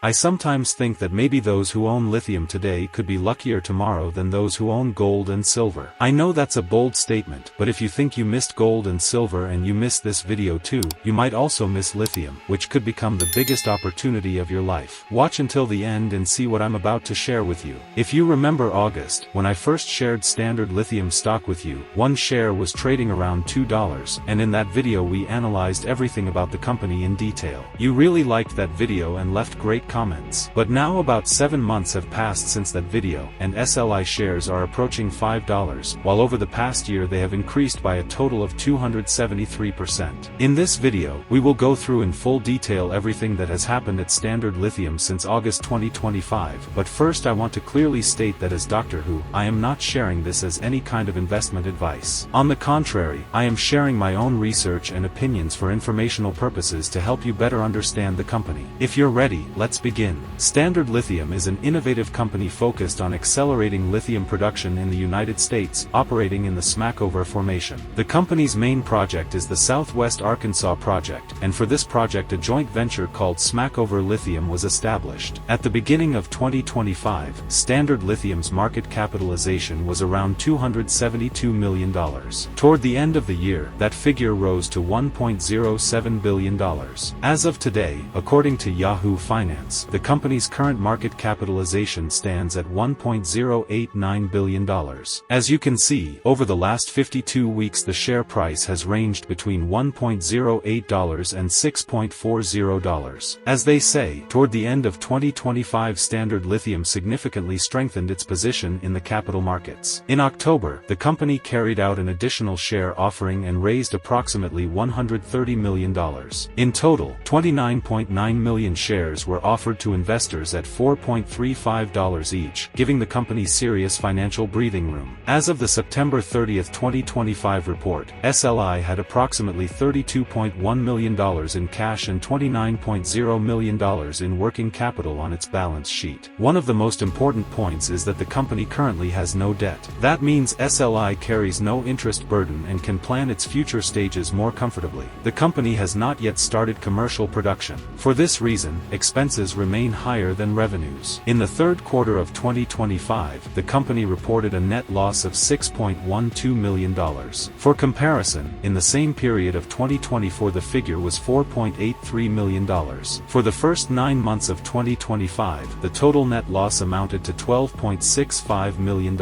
I sometimes think that maybe those who own lithium today could be luckier tomorrow than those who own gold and silver. I know that's a bold statement, but if you think you missed gold and silver and you missed this video too, you might also miss lithium, which could become the biggest opportunity of your life. Watch until the end and see what I'm about to share with you. If you remember August, when I first shared Standard Lithium stock with you, one share was trading around $2, and in that video we analyzed everything about the company in detail. You really liked that video and left great comments. But now about 7 months have passed since that video, and SLI shares are approaching $5, while over the past year they have increased by a total of 273%. In this video, we will go through in full detail everything that has happened at Standard Lithium since August 2025, but first I want to clearly state that as Doctor Who, I am not sharing this as any kind of investment advice. On the contrary, I am sharing my own research and opinions for informational purposes to help you better understand the company. If you're ready, let's begin. Standard Lithium is an innovative company focused on accelerating lithium production in the United States, operating in the Smackover Formation. The company's main project is the Southwest Arkansas project, and for this project a joint venture called Smackover Lithium was established. At the beginning of 2025, Standard Lithium's market capitalization was around $272 million. Toward the end of the year, that figure rose to $1.07 billion. As of today, according to Yahoo Finance, the company's current market capitalization stands at $1.089 billion. As you can see, over the last 52 weeks the share price has ranged between $1.08 and $6.40. As they say, toward the end of 2025 Standard Lithium significantly strengthened its position in the capital markets. In October, the company carried out an additional share offering and raised approximately $130 million. In total, 29.9 million shares were offered to investors at $4.35 each, giving the company serious financial breathing room. As of the September 30, 2025 report, SLI had approximately $32.1 million in cash and $29.0 million in working capital on its balance sheet. One of the most important points is that the company currently has no debt. That means SLI carries no interest burden and can plan its future stages more comfortably. The company has not yet started commercial production. For this reason, expenses remain higher than revenues. In the third quarter of 2025, the company reported a net loss of $6.12 million. For comparison, in the same period of 2024 the figure was $4.83 million. For the first 9 months of 2025, the total net loss amounted to $12.65 million.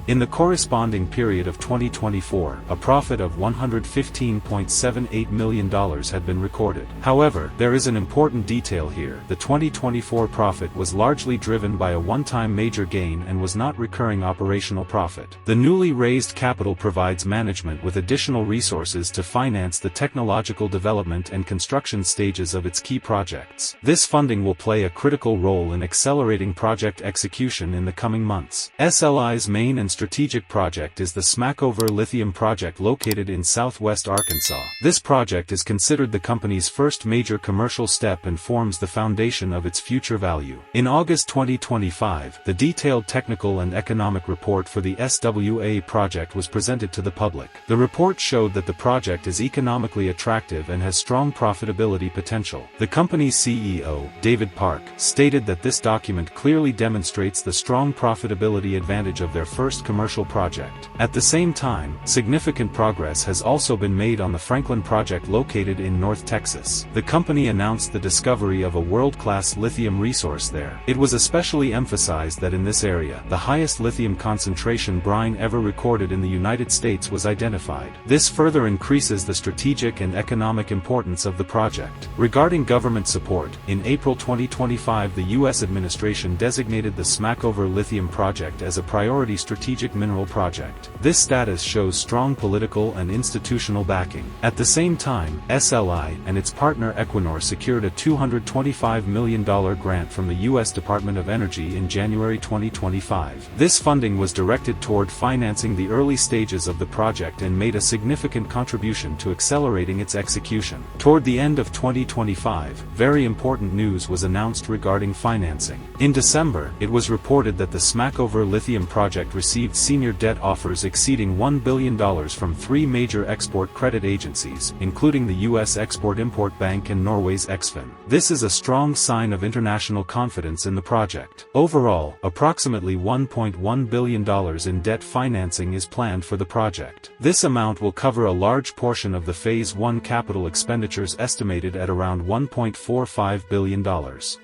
In the corresponding period of 2024, a profit of $115.78 million had been recorded. However, there is an important detail here. The 2024 profit was largely driven by a one-time major gain and was not recurring operational profit. The newly raised capital provides management with additional resources to finance the technological development and construction stages of its key projects. This funding will play a critical role in accelerating project execution in the coming months. SLI's main and strategic project is the Smackover Lithium project located in southwest Arkansas. This project is considered the company's first major commercial step and forms the foundation of its future value. In August 2025, the detailed technical and economic report for the SWA project was presented to the public. The report showed that the project is economically attractive and has strong profitability potential. The company's CEO, David Park, stated that this document clearly demonstrates the strong profitability advantage of their first commercial project. At the same time, significant progress has also been made on the Franklin project located in North Texas. The company announced the discovery of a world-class lithium resource there. It was especially emphasized that in this area, the highest lithium concentration brine ever recorded in the United States was identified. This further increases the strategic and economic importance of the project. Regarding government support, in April 2025 the U.S. administration designated the Smackover Lithium project as a priority strategic mineral project. This status shows strong political and institutional backing. At the same time, SLI and its partner Equinor secured a $225 million grant from the U.S. Department of Energy in January 2025. This funding was directed toward financing the early stages of the project and made a significant contribution to accelerating its execution. Toward the end of 2025, very important news was announced regarding financing. In December, it was reported that the Smackover Lithium project received senior debt offers exceeding $1 billion from 3 major export credit agencies, including the U.S. Export-Import Bank and Norway's Eksfin. This is a strong sign sign of international confidence in the project. Overall, approximately $1.1 billion in debt financing is planned for the project. This amount will cover a large portion of the Phase 1 capital expenditures estimated at around $1.45 billion.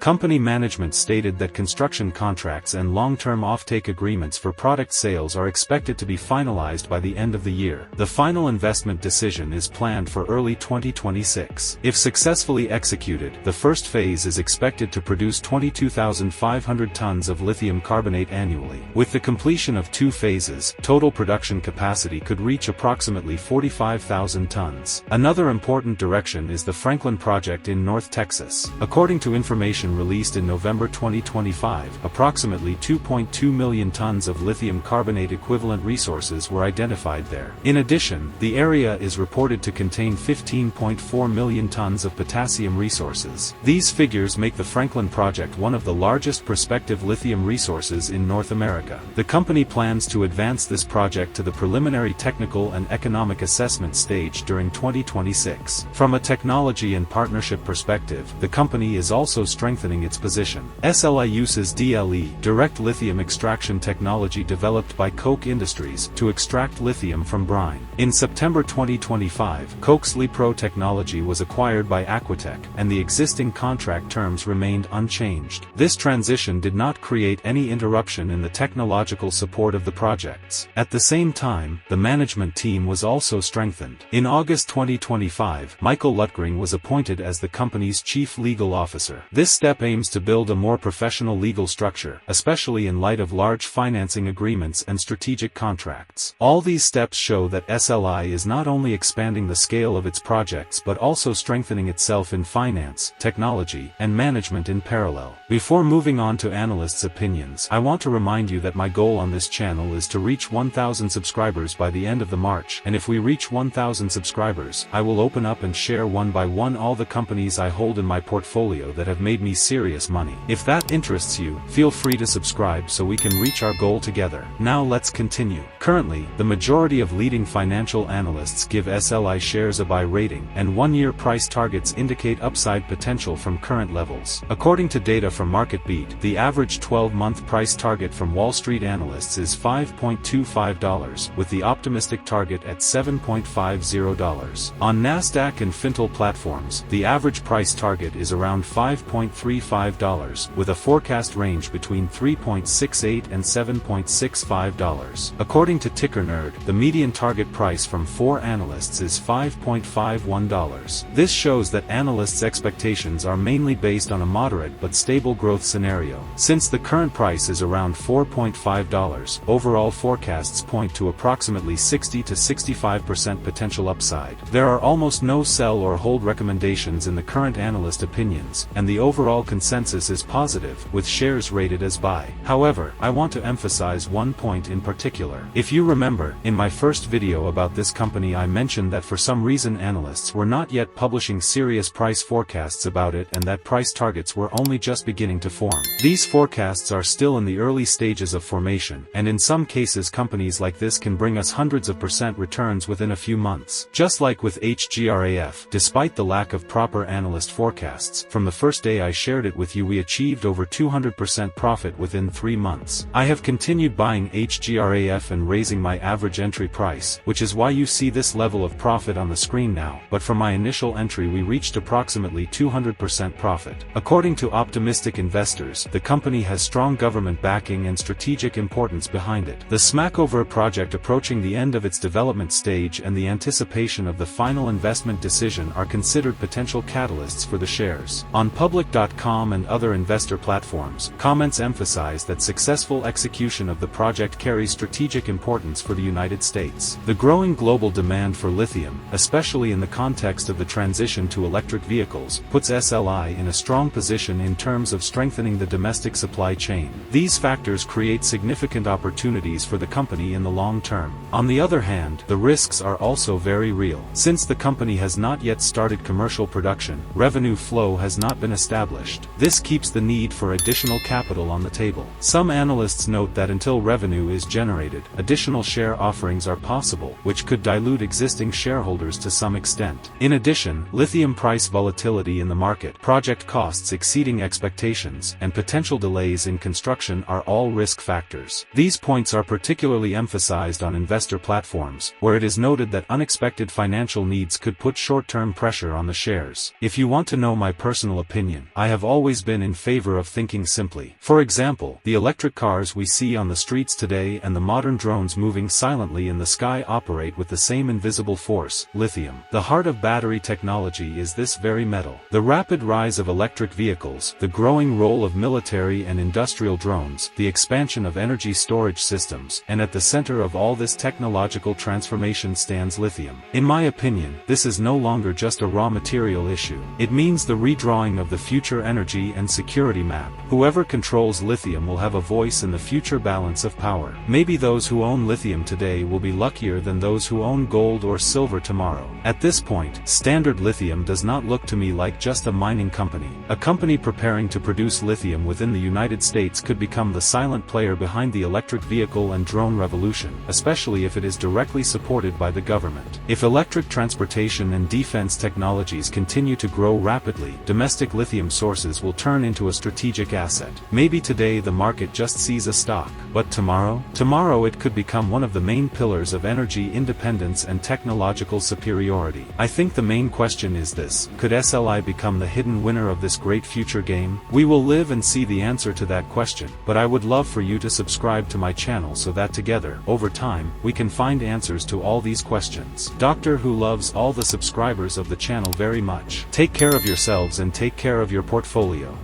Company management stated that construction contracts and long-term offtake agreements for product sales are expected to be finalized by the end of the year. The final investment decision is planned for early 2026. If successfully executed, the first phase is expected to produce 22,500 tons of lithium carbonate annually. With the completion of 2 phases, total production capacity could reach approximately 45,000 tons. Another important direction is the Franklin project in North Texas. According to information released in November 2025, approximately 2.2 million tons of lithium carbonate equivalent resources were identified there. In addition, the area is reported to contain 15.4 million tons of potassium resources. These figures make the Franklin project one of the largest prospective lithium resources in North America. The company plans to advance this project to the preliminary technical and economic assessment stage during 2026. From a technology and partnership perspective, the company is also strengthening its position. SLI uses DLE, direct lithium extraction technology developed by Koch Industries, to extract lithium from brine. In September 2025, Koch's LiPro technology was acquired by Aquatech, and the existing contract terms remained unchanged. This transition did not create any interruption in the technological support of the projects. At the same time, the management team was also strengthened. In August 2025, Michael Lutgring was appointed as the company's chief legal officer. This step aims to build a more professional legal structure, especially in light of large financing agreements and strategic contracts. All these steps show that SLI is not only expanding the scale of its projects but also strengthening itself in finance, technology, and management in parallel. Before moving on to analysts' opinions, I want to remind you that my goal on this channel is to reach 1,000 subscribers by the end of the March, and if we reach 1,000 subscribers, I will open up and share one by one all the companies I hold in my portfolio that have made me serious money. If that interests you, feel free to subscribe so we can reach our goal together. Now let's continue. Currently, the majority of leading financial analysts give SLI shares a buy rating, and one-year price targets indicate upside potential from current levels. According to data from MarketBeat, the average 12-month price target from Wall Street analysts is $5.25, with the optimistic target at $7.50. On Nasdaq and Fintel platforms, the average price target is around $5.35, with a forecast range between $3.68 and $7.65. According to TickerNerd, the median target price from 4 analysts is $5.51. This shows that analysts' expectations are mainly based on a moderate but stable growth scenario. Since the current price is around $4.50, overall forecasts point to approximately 60 to 65% potential upside. There are almost no sell or hold recommendations in the current analyst opinions, and the overall consensus is positive, with shares rated as buy. However, I want to emphasize one point in particular. If you remember, in my first video about this company I mentioned that for some reason analysts were not yet publishing serious price forecasts about it and that price targets were only just beginning to form. These forecasts are still in the early stages of formation, and in some cases companies like this can bring us hundreds of % returns within a few months. Just like with HGRAF, despite the lack of proper analyst forecasts, from the first day I shared it with you we achieved over 200% profit within 3 months. I have continued buying HGRAF and raising my average entry price, which is why you see this level of profit on the screen now, but from my initial entry we reached approximately 200% profit. According to optimistic investors, the company has strong government backing and strategic importance behind it. The Smackover project approaching the end of its development stage and the anticipation of the final investment decision are considered potential catalysts for the shares. On public.com and other investor platforms, comments emphasize that successful execution of the project carries strategic importance for the United States. The growing global demand for lithium, especially in the context of the transition to electric vehicles, puts SLI in a strong position in terms of strengthening the domestic supply chain. These factors create significant opportunities for the company in the long term. On the other hand, the risks are also very real. Since the company has not yet started commercial production, revenue flow has not been established. This keeps the need for additional capital on the table. Some analysts note that until revenue is generated, additional share offerings are possible, which could dilute existing shareholders to some extent. In addition, lithium price volatility in the market, project costs, costs exceeding expectations, and potential delays in construction are all risk factors. These points are particularly emphasized on investor platforms, where it is noted that unexpected financial needs could put short-term pressure on the shares. If you want to know my personal opinion, I have always been in favor of thinking simply. For example, the electric cars we see on the streets today and the modern drones moving silently in the sky operate with the same invisible force, lithium. The heart of battery technology is this very metal. The rapid rise of electric vehicles, the growing role of military and industrial drones, the expansion of energy storage systems, and at the center of all this technological transformation stands lithium. In my opinion, this is no longer just a raw material issue. It means the redrawing of the future energy and security map. Whoever controls lithium will have a voice in the future balance of power. Maybe those who own lithium today will be luckier than those who own gold or silver tomorrow. At this point, Standard Lithium does not look to me like just a mining company. A company preparing to produce lithium within the United States could become the silent player behind the electric vehicle and drone revolution, especially if it is directly supported by the government. If electric transportation and defense technologies continue to grow rapidly, domestic lithium sources will turn into a strategic asset. Maybe today the market just sees a stock, but tomorrow? Tomorrow it could become one of the main pillars of energy independence and technological superiority. I think the main question is this: could SLI become the hidden winner of this great future game? We will live and see the answer to that question, but I would love for you to subscribe to my channel so that together, over time, we can find answers to all these questions. Doctor Who loves all the subscribers of the channel very much. Take care of yourselves and take care of your portfolio.